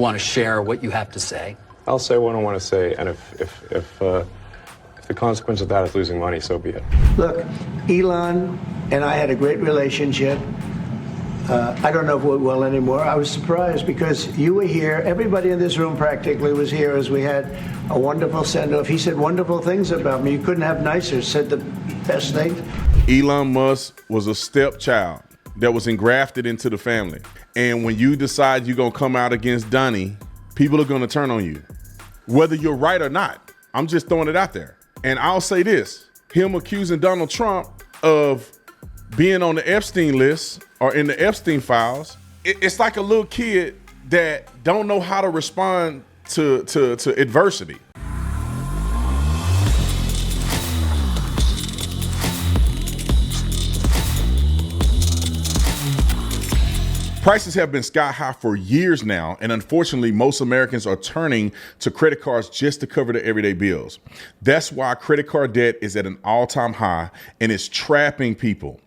want to share what you have to say. I'll say what I want to say, and if the consequence of that is losing money, so be it. Look, Elon and I had a great relationship. I don't know if it will anymore. I was surprised because you were here. Everybody in this room practically was here as we had a wonderful send-off. He said wonderful things about me. You couldn't have nicer. Said the best things. Elon Musk was a stepchild that was engrafted into the family. And when you decide you're going to come out against Donnie, people are going to turn on you, whether you're right or not. I'm just throwing it out there. And I'll say this, him accusing Donald Trump of being on the Epstein list or in the Epstein files, it's like a little kid that don't know how to respond to adversity. Prices have been sky high for years now, and unfortunately, most Americans are turning to credit cards just to cover their everyday bills. That's why credit card debt is at an all-time high and it's trapping people.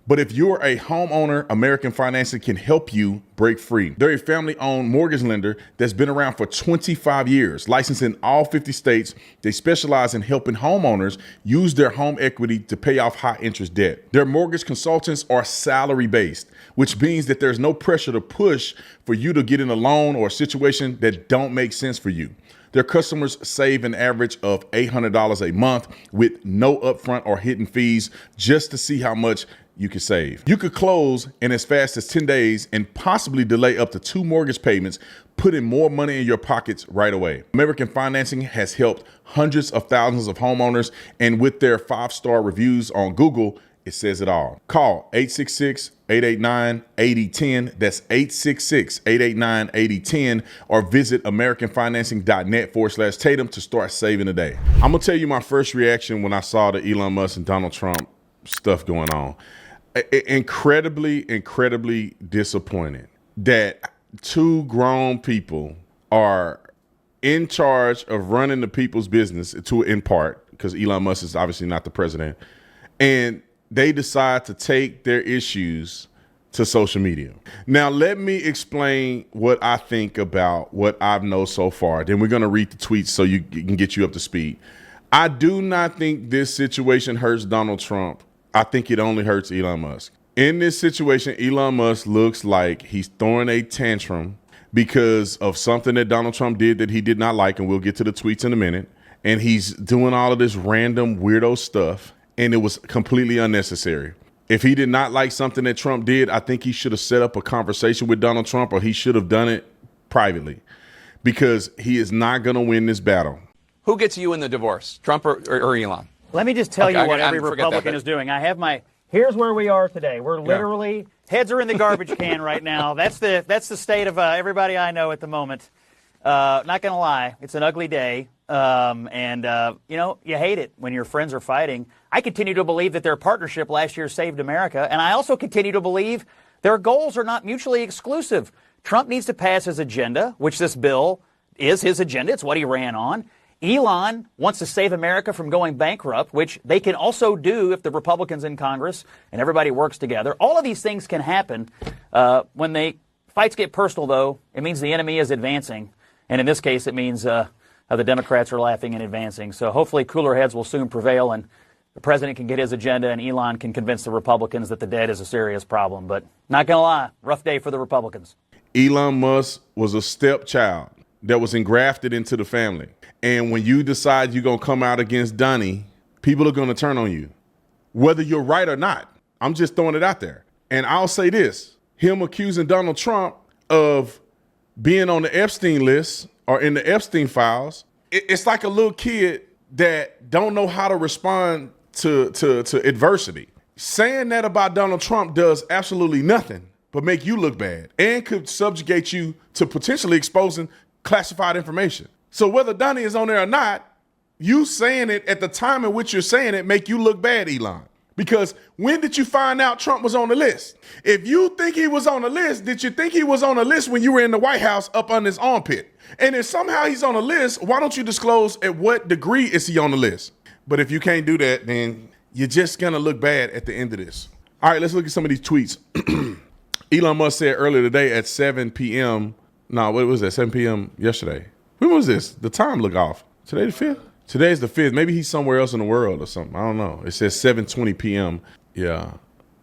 But if you're a homeowner, American Financing can help you break free. They're a family-owned mortgage lender that's been around for 25 years, licensed in all 50 states. They specialize in helping homeowners use their home equity to pay off high-interest debt. Their mortgage consultants are salary-based, which means that there's no pressure to push for you to get in a loan or a situation that don't make sense for you. Their customers save an average of $800 a month with no upfront or hidden fees just to see how much you can save. You could close in as fast as 10 days and possibly delay up to 2 mortgage payments, putting more money in your pockets right away. American Financing has helped hundreds of thousands of homeowners, and with their 5-star reviews on Google, it says it all. Call 866-889-8010. That's 866-889-8010, or visit americanfinancing.net/Tatum to start saving today. I'm gonna tell you my first reaction when I saw the Elon Musk and Donald Trump stuff going on. Incredibly disappointed that 2 grown people are in charge of running the people's business, in part, because Elon Musk is obviously not the president, and they decide to take their issues to social media. Now, let me explain what I think about what I've known so far. Then we're going to read the tweets so you can get you up to speed. I do not think this situation hurts Donald Trump. I think it only hurts Elon Musk. In this situation, Elon Musk looks like he's throwing a tantrum because of something that Donald Trump did that he did not like, and we'll get to the tweets in a minute. And he's doing all of this random weirdo stuff, and it was completely unnecessary. If he did not like something that Trump did, I think he should have set up a conversation with Donald Trump, or he should have done it privately, because he is not going to win this battle. Who gets you in the divorce, Trump or Elon? Let me just tell you what every Republican is doing. I have here's where we are today. We're literally, heads are in the garbage can right now. That's the state of everybody I know at the moment. Not going to lie, it's an ugly day. You hate it when your friends are fighting. I continue to believe that their partnership last year saved America, and I also continue to believe their goals are not mutually exclusive. Trump needs to pass his agenda, which this bill is his agenda. It's what he ran on. Elon wants to save America from going bankrupt, which they can also do if the Republicans in Congress and everybody works together. All of these things can happen. When fights get personal, though, it means the enemy is advancing. And in this case, it means the Democrats are laughing and advancing. So hopefully cooler heads will soon prevail, and the president can get his agenda, and Elon can convince the Republicans that the debt is a serious problem. But not going to lie, rough day for the Republicans. Elon Musk was a stepchild that was engrafted into the family. And when you decide you're going to come out against Donnie, people are going to turn on you, whether you're right or not. I'm just throwing it out there. And I'll say this, him accusing Donald Trump of being on the Epstein list or in the Epstein files, it's like a little kid that don't know how to respond to adversity. Saying that about Donald Trump does absolutely nothing but make you look bad and could subjugate you to potentially exposing classified information. So whether Donnie is on there or not, you saying it at the time in which you're saying it make you look bad, Elon. Because when did you find out Trump was on the list? If you think he was on the list, did you think he was on the list when you were in the White House up on his armpit? And if somehow he's on the list, why don't you disclose at what degree is he on the list? But if you can't do that, then you're just going to look bad at the end of this. All right, let's look at some of these tweets. Elon Musk said earlier today at 7 p.m., No, what was that? 7 p.m. yesterday. When was this? The time look off. Today the 5th? Today's the 5th. Maybe he's somewhere else in the world or something. I don't know. It says 7:20 p.m. Yeah.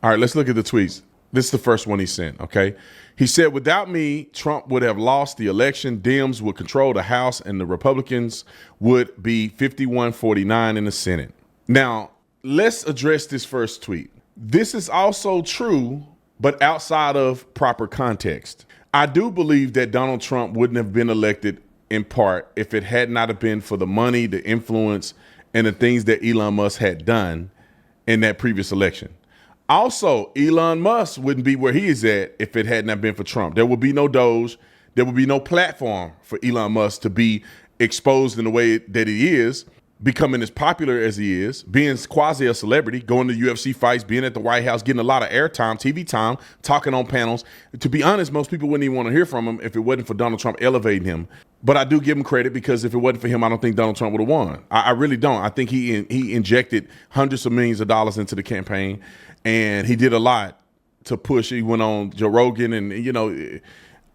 All right, let's look at the tweets. This is the first one he sent, okay? He said, without me, Trump would have lost the election. Dems would control the House and the Republicans would be 51-49 in the Senate. Now, let's address this first tweet. This is also true, but outside of proper context. I do believe that Donald Trump wouldn't have been elected in part if it had not have been for the money, the influence, and the things that Elon Musk had done in that previous election. Also, Elon Musk wouldn't be where he is at if it had not been for Trump. There would be no Doge. There would be no platform for Elon Musk to be exposed in the way that he is, becoming as popular as he is, being quasi a celebrity, going to UFC fights, being at the White House, getting a lot of airtime, TV time, talking on panels. To be honest, most people wouldn't even want to hear from him if it wasn't for Donald Trump elevating him. But I do give him credit because if it wasn't for him, I don't think Donald Trump would have won. I really don't. I think he injected hundreds of millions of dollars into the campaign, and he did a lot to push. He went on Joe Rogan and, you know,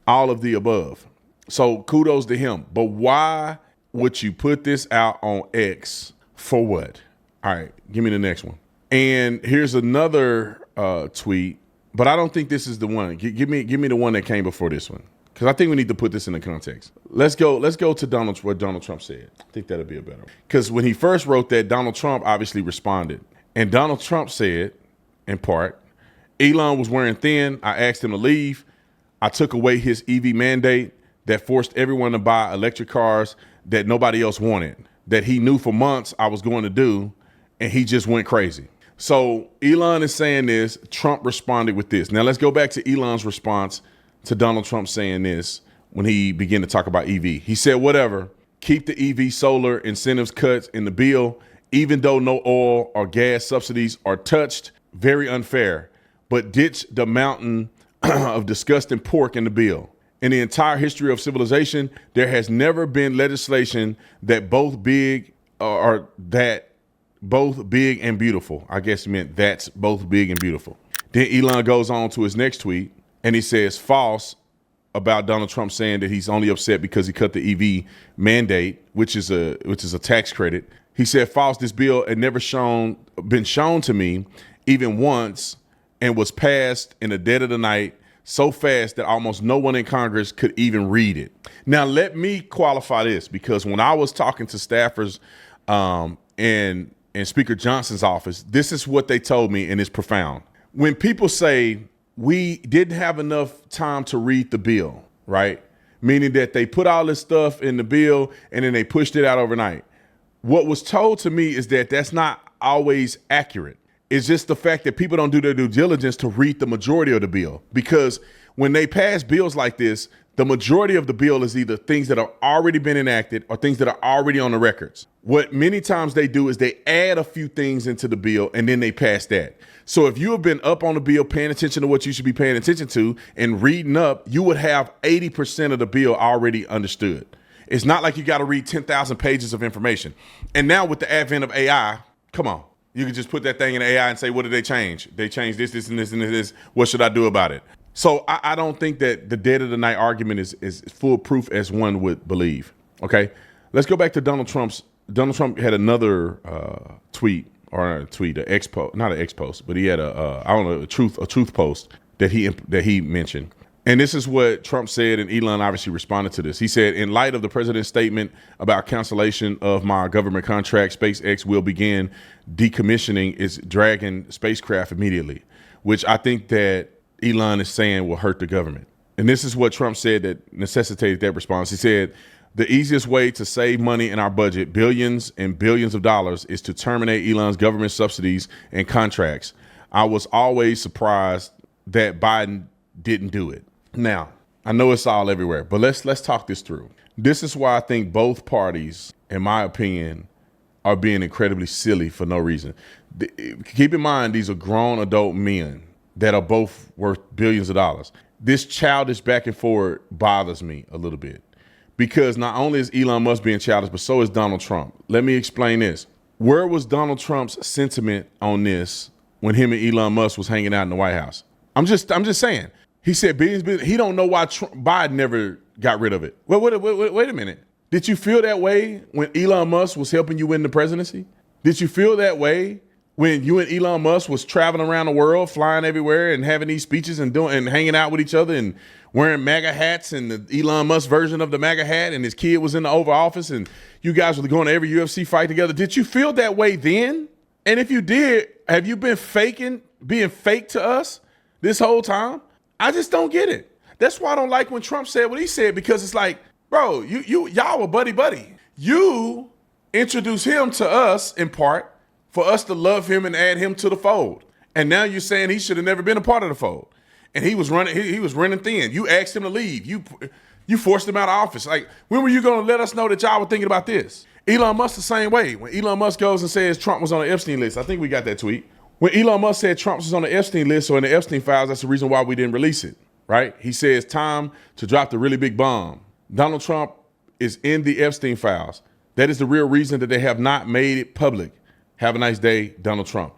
all of the above. So kudos to him. But why would you put this out on X for what? All right, give me the next one. And here's another tweet, but I don't think this is the one. Give me the one that came before this one, because I think we need to put this in the context. Let's go to what Donald Trump said. I think that'll be a better one. Because when he first wrote that, Donald Trump obviously responded. And Donald Trump said, in part, Elon was wearing thin. I asked him to leave. I took away his EV mandate that forced everyone to buy electric cars that nobody else wanted, that he knew for months I was going to do, and he just went crazy. So Elon is saying this. Trump responded with this. Now let's go back to Elon's response to Donald Trump saying this when he began to talk about EV. He said, whatever, keep the EV solar incentives cuts in the bill, even though no oil or gas subsidies are touched, very unfair, but ditch the mountain of disgusting pork in the bill. In the entire history of civilization, there has never been legislation that both big and beautiful. I guess he meant that's both big and beautiful. Then Elon goes on to his next tweet and he says false about Donald Trump saying that he's only upset because he cut the EV mandate, which is a tax credit. He said false. This bill had never been shown to me even once and was passed in the dead of the night, so fast that almost no one in Congress could even read it. Now, let me qualify this, because when I was talking to staffers in Speaker Johnson's office, this is what they told me, and it's profound. When people say we didn't have enough time to read the bill, right? Meaning that they put all this stuff in the bill and then they pushed it out overnight. What was told to me is that that's not always accurate. It's just the fact that people don't do their due diligence to read the majority of the bill. Because when they pass bills like this, the majority of the bill is either things that have already been enacted or things that are already on the records. What many times they do is they add a few things into the bill and then they pass that. So if you have been up on the bill, paying attention to what you should be paying attention to and reading up, you would have 80% of the bill already understood. It's not like you got to read 10,000 pages of information. And now with the advent of AI, come on. You can just put that thing in AI and say, what did they change? They changed this, this, and this, and this. What should I do about it? So I don't think that the dead of the night argument is foolproof as one would believe. Okay, let's go back to Donald Trump's. Donald Trump had another tweet, an X post, not an X post, but he had a truth post that he mentioned. And this is what Trump said, and Elon obviously responded to this. He said, in light of the president's statement about cancellation of my government contract, SpaceX will begin decommissioning its Dragon spacecraft immediately, which I think that Elon is saying will hurt the government. And this is what Trump said that necessitated that response. He said, the easiest way to save money in our budget, billions and billions of dollars, is to terminate Elon's government subsidies and contracts. I was always surprised that Biden didn't do it. Now, I know it's all everywhere, but let's talk this through. This is why I think both parties, in my opinion, are being incredibly silly for no reason. Keep in mind, these are grown adult men that are both worth billions of dollars. This childish back and forward bothers me a little bit, because not only is Elon Musk being childish, but so is Donald Trump. Let me explain this. Where was Donald Trump's sentiment on this when him and Elon Musk was hanging out in the White House? I'm just saying. He said billions. He don't know why Biden never got rid of it. Well, wait a minute. Did you feel that way when Elon Musk was helping you win the presidency? Did you feel that way when you and Elon Musk was traveling around the world, flying everywhere and having these speeches and hanging out with each other and wearing MAGA hats and the Elon Musk version of the MAGA hat, and his kid was in the Oval Office and you guys were going to every UFC fight together? Did you feel that way then? And if you did, have you been being fake to us this whole time? I just don't get it. That's why I don't like when Trump said what he said, because it's like, bro, y'all were buddy. You introduced him to us in part for us to love him and add him to the fold. And now you're saying he should have never been a part of the fold. And he was running thin. You asked him to leave. You forced him out of office. Like, when were you going to let us know that y'all were thinking about this? Elon Musk the same way. When Elon Musk goes and says Trump was on the Epstein list, I think we got that tweet. When Elon Musk said Trump was on the Epstein list or in the Epstein files, that's the reason why we didn't release it, right? He says time to drop the really big bomb. Donald Trump is in the Epstein files. That is the real reason that they have not made it public. Have a nice day, Donald Trump.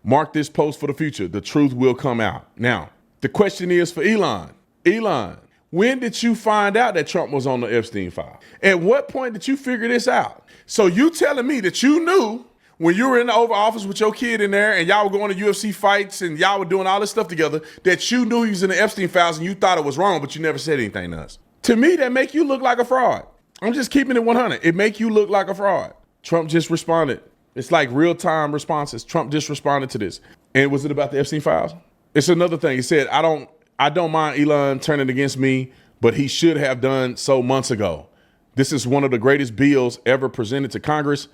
Mark this post for the future. The truth will come out. Now, the question is for Elon. Elon, when did you find out that Trump was on the Epstein file? At what point did you figure this out? So you telling me that you knew when you were in the Oval Office with your kid in there and y'all were going to UFC fights and y'all were doing all this stuff together, that you knew he was in the Epstein files and you thought it was wrong, but you never said anything to us? To me, that make you look like a fraud. I'm just keeping it 100. It make you look like a fraud. Trump just responded. It's like real-time responses. Trump just responded to this. And was it about the Epstein files? It's another thing. He said, I don't mind Elon turning against me, but he should have done so months ago. This is one of the greatest bills ever presented to Congress.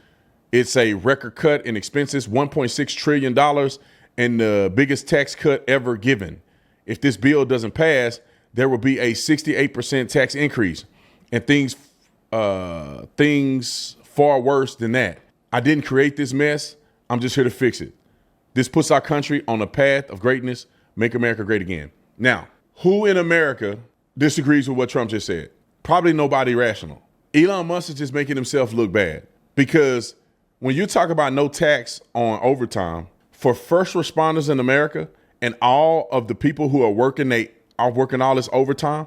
It's a record cut in expenses, $1.6 trillion, and the biggest tax cut ever given. If this bill doesn't pass, there will be a 68% tax increase and things far worse than that. I didn't create this mess. I'm just here to fix it. This puts our country on a path of greatness. Make America great again. Now, who in America disagrees with what Trump just said? Probably nobody rational. Elon Musk is just making himself look bad, because when you talk about no tax on overtime for first responders in America and all of the people who are working all this overtime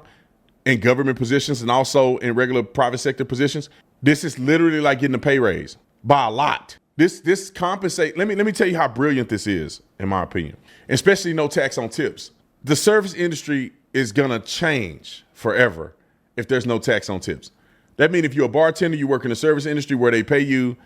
in government positions and also in regular private sector positions, this is literally like getting a pay raise by a lot. This compensate. Let me tell you how brilliant this is, in my opinion, especially no tax on tips. The service industry is gonna change forever if there's no tax on tips. That means if you're a bartender, you work in the service industry where they pay you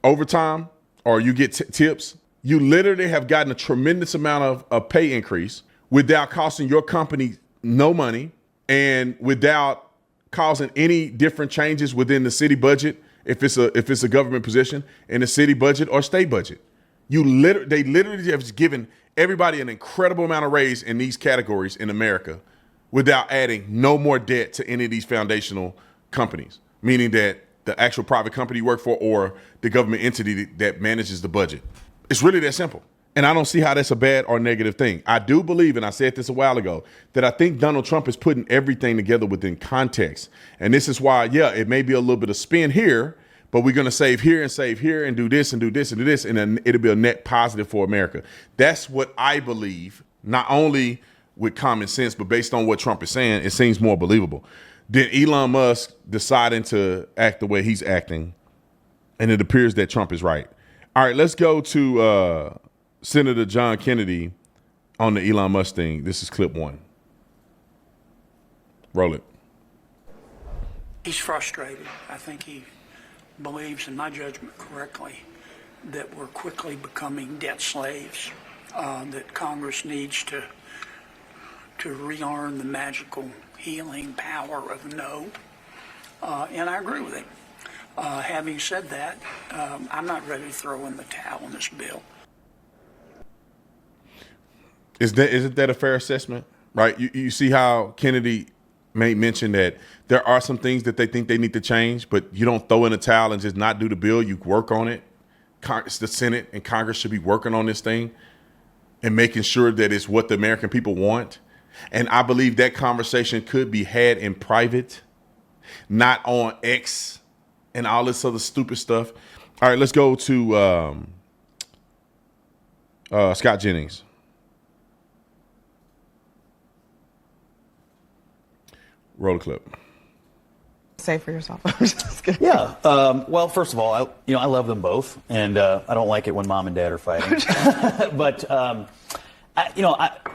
overtime or you get tips, you literally have gotten a tremendous amount of pay increase without costing your company no money and without causing any different changes within the city budget if it's a government position, in the city budget or state budget. They literally have given everybody an incredible amount of raise in these categories in America without adding no more debt to any of these foundational companies, meaning that the actual private company you work for or the government entity that manages the budget. It's really that simple. And I don't see how that's a bad or negative thing. I do believe, and I said this a while ago, that I think Donald Trump is putting everything together within context. And this is why, yeah, it may be a little bit of spin here, but we're going to save here and do this and do this and do this, and then it'll be a net positive for America. That's what I believe, not only with common sense, but based on what Trump is saying, it seems more believable. Then Elon Musk deciding to act the way he's acting, and it appears that Trump is right. All right, let's go to Senator John Kennedy on the Elon Musk thing. This is clip 1. Roll it. He's frustrated. I think he believes, in my judgment correctly, that we're quickly becoming debt slaves, that Congress needs to relearn the magical healing power of no, and I agree with him. Having said that, I'm not ready to throw in the towel on this bill. Isn't that a fair assessment? Right? You see how Kennedy made mention that there are some things that they think they need to change, but you don't throw in a towel and just not do the bill. You work on it. The Senate and Congress should be working on this thing and making sure that it's what the American people want. And I believe that conversation could be had in private, not on X and all this other stupid stuff. All right, let's go to Scott Jennings. Roll the clip. Say for yourself. I'm just kidding. Yeah. Well, first of all, I love them both, and I don't like it when mom and dad are fighting. But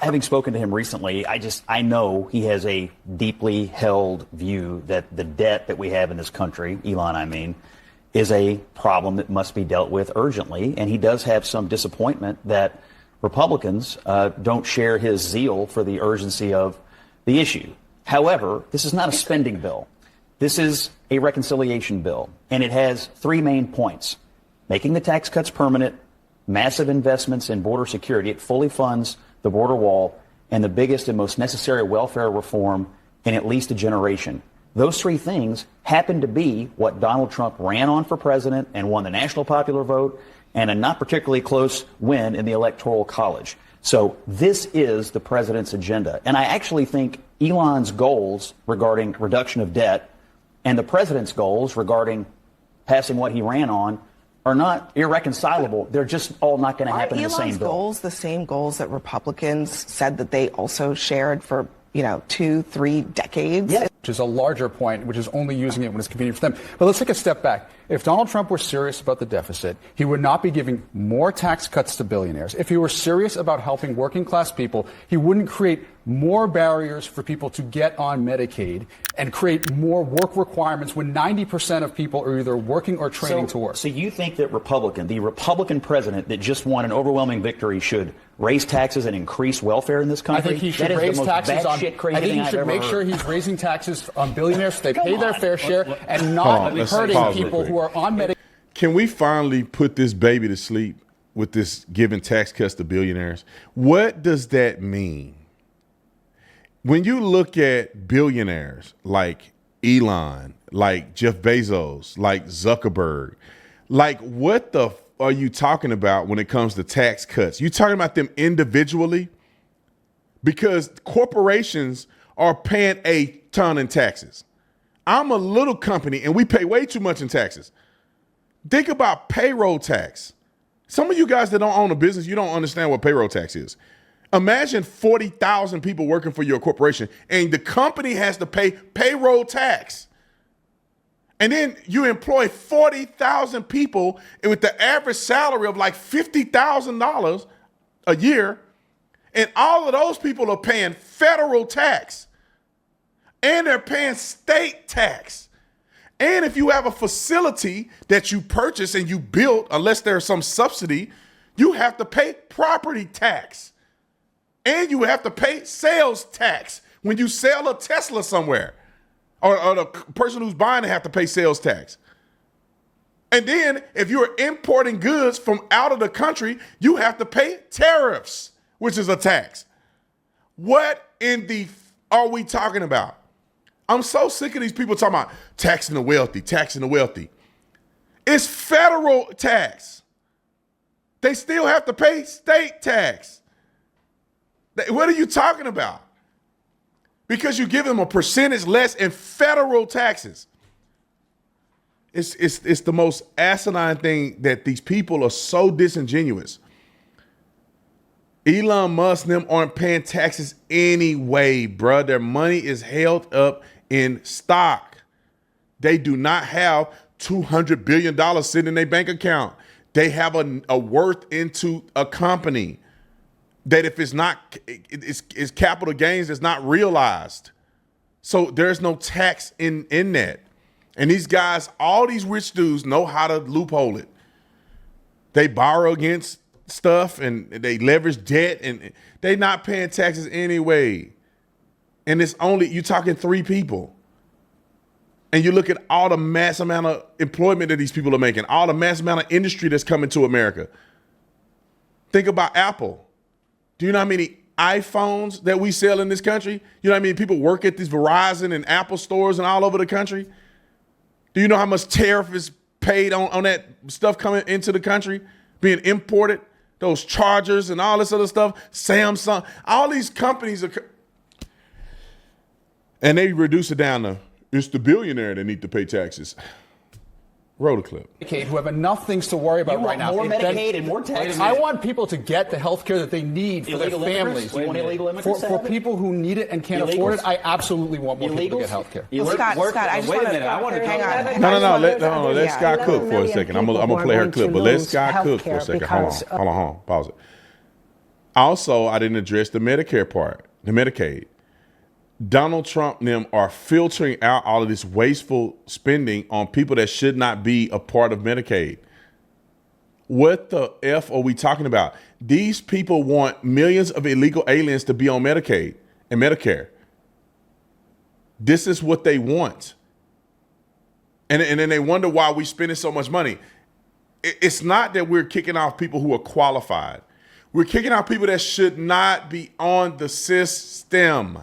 having spoken to him recently, I know he has a deeply held view that the debt that we have in this country, Elon, I mean, is a problem that must be dealt with urgently, and he does have some disappointment that Republicans don't share his zeal for the urgency of the issue. However, this is not a spending bill. This is a reconciliation bill, and it has three main points: making the tax cuts permanent, massive investments in border security. It fully funds the border wall, and the biggest and most necessary welfare reform in at least a generation. Those three things happen to be what Donald Trump ran on for president and won the national popular vote and a not particularly close win in the Electoral College. So this is the president's agenda. And I actually think Elon's goals regarding reduction of debt and the president's goals regarding passing what he ran on are not irreconcilable. They're just all not going to happen in the same bill. Are Elon's goals the same goals that Republicans said that they also shared for, 2-3 decades? Yeah. Which is a larger point, which is only using it when it's convenient for them. But let's take a step back. If Donald Trump were serious about the deficit, he would not be giving more tax cuts to billionaires. If he were serious about helping working class people, he wouldn't create more barriers for people to get on Medicaid and create more work requirements when 90% of people are either working or training to work. So you think that the Republican president that just won an overwhelming victory should raise taxes and increase welfare in this country? I think he should raise taxes on. I think he should make sure he's raising taxes on billionaires so they pay their fair share and not hurting people who are on Medicaid. Can we finally put this baby to sleep with this giving tax cuts to billionaires? What does that mean? When you look at billionaires like Elon, like Jeff Bezos, like Zuckerberg, like what the are you talking about when it comes to tax cuts? You talking about them individually? Because corporations are paying a ton in taxes. I'm a little company and we pay way too much in taxes. Think about payroll tax. Some of you guys that don't own a business, you don't understand what payroll tax is. Imagine 40,000 people working for your corporation and the company has to pay payroll tax. And then you employ 40,000 people with the average salary of like $50,000 a year. And all of those people are paying federal tax. And they're paying state tax. And if you have a facility that you purchase and you build, unless there's some subsidy, you have to pay property tax. And you have to pay sales tax when you sell a Tesla somewhere. Or the person who's buying it have to pay sales tax. And then if you're importing goods from out of the country, you have to pay tariffs, which is a tax. What in the are we talking about? I'm so sick of these people talking about taxing the wealthy, taxing the wealthy. It's federal tax. They still have to pay state tax. What are you talking about? Because you give them a percentage less in federal taxes. It's the most asinine thing that these people are so disingenuous. Elon Musk and them aren't paying taxes anyway, bruh. Their money is held up in stock. They do not have $200 billion sitting in their bank account. They have a worth into a company that if it's not, it's capital gains that's not realized. So there's no tax in that. And these guys, all these rich dudes know how to loophole it. They borrow against stuff and they leverage debt and they're not paying taxes anyway. And it's only, you're talking 3 people. And you look at all the mass amount of employment that these people are making, all the mass amount of industry that's coming to America. Think about Apple. Do you know how many iPhones that we sell in this country? You know how many people work at these Verizon and Apple stores and all over the country? Do you know how much tariff is paid on that stuff coming into the country, being imported? Those chargers and all this other stuff, Samsung, all these companies are, and they reduce it down to, it's the billionaire that need to pay taxes. Roll the clip. Medicaid, who have enough things to worry about right now. More Medicaid and more taxes. I want people to get the health care that they need for their families. You want illegal immigrants For people who need it and can't afford it, I absolutely want more people to get health care. Scott, I just want to hang on. No. Let Scott cook for a second. I'm gonna play her clip, but let Scott cook for a second. Hold on. Pause it. Also, I didn't address the Medicare part, the Medicaid. Donald Trump and them are filtering out all of this wasteful spending on people that should not be a part of Medicaid. What the F are we talking about? These people want millions of illegal aliens to be on Medicaid and Medicare. This is what they want. And then they wonder why we're spending so much money. It's not that we're kicking off people who are qualified. We're kicking out people that should not be on the system.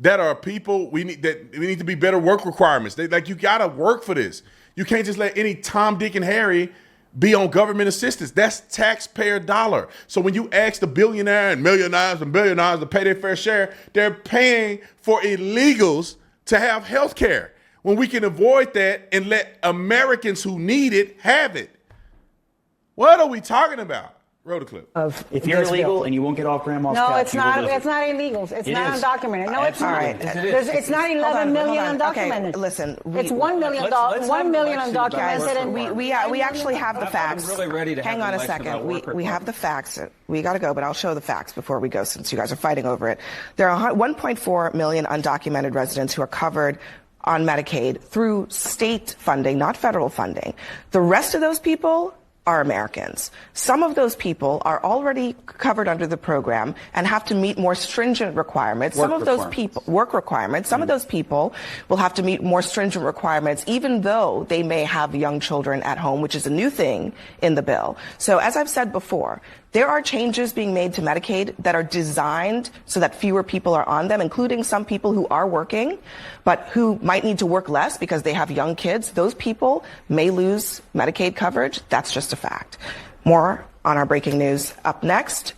That are people we need to be better work requirements. You gotta work for this. You can't just let any Tom, Dick, and Harry be on government assistance. That's taxpayer dollar. So when you ask the billionaire and millionaires and billionaires to pay their fair share, they're paying for illegals to have health care. When we can avoid that and let Americans who need it have it. What are we talking about? Roll the clip. If you're illegal and you won't get off grandma's couch, no, it's not. It's not illegals. It's not undocumented. No, it's not. It's not 11 million undocumented. Okay, listen. It's 1 million. 1 million undocumented. We actually have the facts. I'm really ready to hang on a second. We have the facts. We got to go, but I'll show the facts before we go, since you guys are fighting over it. There are 1.4 million undocumented residents who are covered on Medicaid through state funding, not federal funding. The rest of those people are Americans. Some of those people are already covered under the program and have to meet more stringent requirements. Some of those people will have to meet more stringent requirements, even though they may have young children at home, which is a new thing in the bill. So as I've said before, there are changes being made to Medicaid that are designed so that fewer people are on them, including some people who are working, but who might need to work less because they have young kids. Those people may lose Medicaid coverage. That's just a fact. More on our breaking news up next.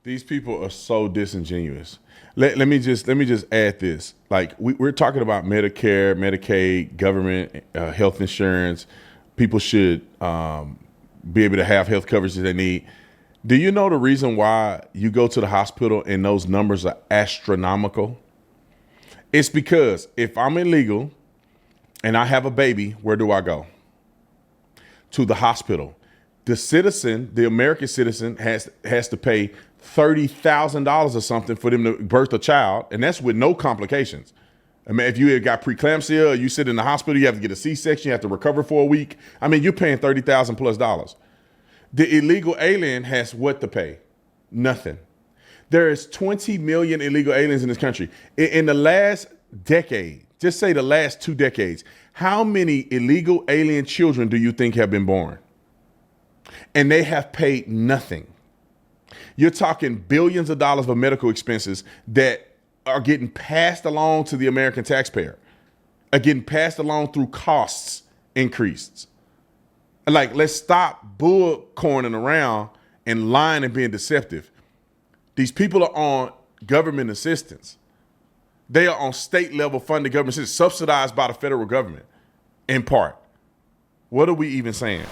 These people are so disingenuous. Let me just add this. Like we're talking about Medicare, Medicaid, government, health insurance. People should be able to have health coverage that they need. Do you know the reason why you go to the hospital and those numbers are astronomical? It's because if I'm illegal and I have a baby, where do I go? To the hospital. The citizen, the American citizen, has to pay $30,000 or something for them to birth a child, and that's with no complications. I mean, if you got preeclampsia, or you sit in the hospital, you have to get a C-section, you have to recover for a week. I mean, you're paying $30,000 plus. The illegal alien has what to pay? Nothing. There is 20 million illegal aliens in this country. In the last decade, just say the last 2 decades, how many illegal alien children do you think have been born? And they have paid nothing. You're talking billions of dollars for medical expenses that are getting passed along to the American taxpayer, are getting passed along through costs increases. Like, let's stop bullcorning around and lying and being deceptive. These people are on government assistance. They are on state level funded government assistance, subsidized by the federal government in part. What are we even saying?